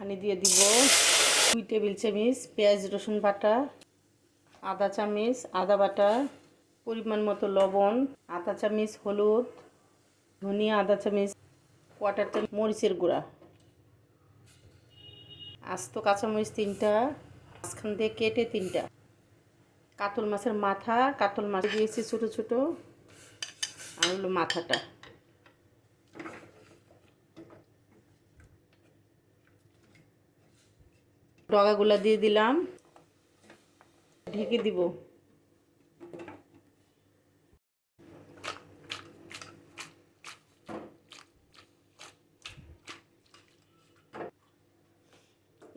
পানি দিয়ে দিব 2 টেবিল চামচ পেঁয়াজ রসুন বাটা, আদা চামচ আদা বাটা, পরিমাণ মতো লবণ, আধা চামচ হলুদ, ধনিয়া আধা চামচ, কোয়াটার চামচ মরিচের গুঁড়া, আস্ত কাঁচামরিচ 3টা, মাঝখান দিয়ে কেটে 3টা, কাতল মাছের মাথা, কাতল মাছ দিয়েছি ছোটো ছোটো, আর হলো মাথাটা। ডগাগুলা দিয়ে দিলাম, ঢেকে দিব।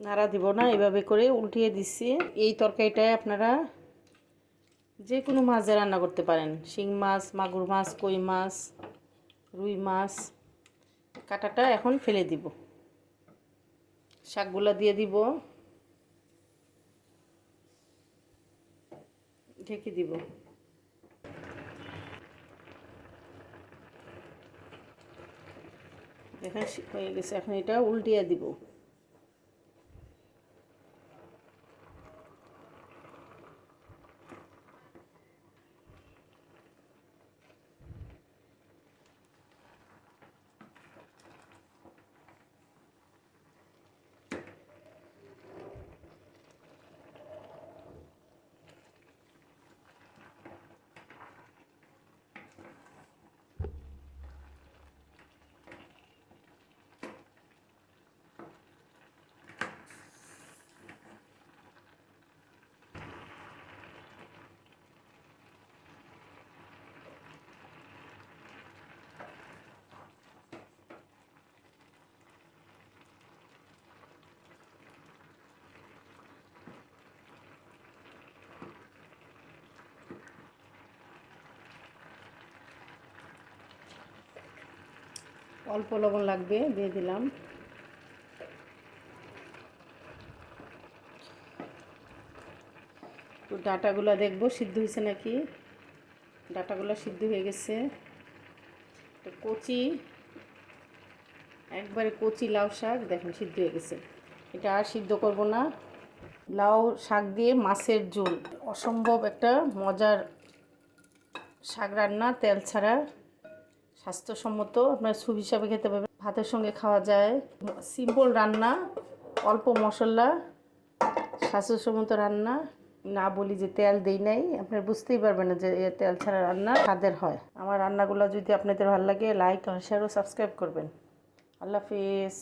নাড়া দিব না, এভাবে করে উল্টিয়ে দিচ্ছি। এই তরকারিটায় আপনারা যে কোনো মাছ দিয়ে রান্না করতে পারেন, শিং মাছ, মাগুর মাছ, কই মাছ, রুই মাছ। কাঁটাটা এখন ফেলে দিব, শাকগুলা দিয়ে দিব, ঢেকে দিব। দেখেন হয়ে গেছে, এখন এটা উল্টিয়ে দিব। অল্প লবণ লাগবে, দিয়ে দিলাম। তো ডাটাগুলো দেখবো সিদ্ধ হয়েছে নাকি। ডাটাগুলো সিদ্ধ হয়ে গেছে। তো কচি, একবারে কচি লাউ শাক দেখেন সিদ্ধ হয়ে গেছে। এটা আর সিদ্ধ করব না। লাউ শাক দিয়ে মাছের ঝোল, অসম্ভব একটা মজার শাক রান্না, তেল ছাড়া, স্বাস্থ্যসম্মত। আপনার স্যুপ হিসাবে খেতে পারবেন, ভাতের সঙ্গে খাওয়া যায়। সিম্পল রান্না, অল্প মশলা, স্বাস্থ্যসম্মত রান্না। না বলি যে তেল দেই নাই, আপনারা বুঝতেই পারবেন না যে তেল ছাড়া রান্না স্বাদের হয়। আমার রান্নাগুলো যদি আপনাদের ভালো লাগে, লাইক, শেয়ার ও সাবস্ক্রাইব করবেন। আল্লাহ হাফেজ।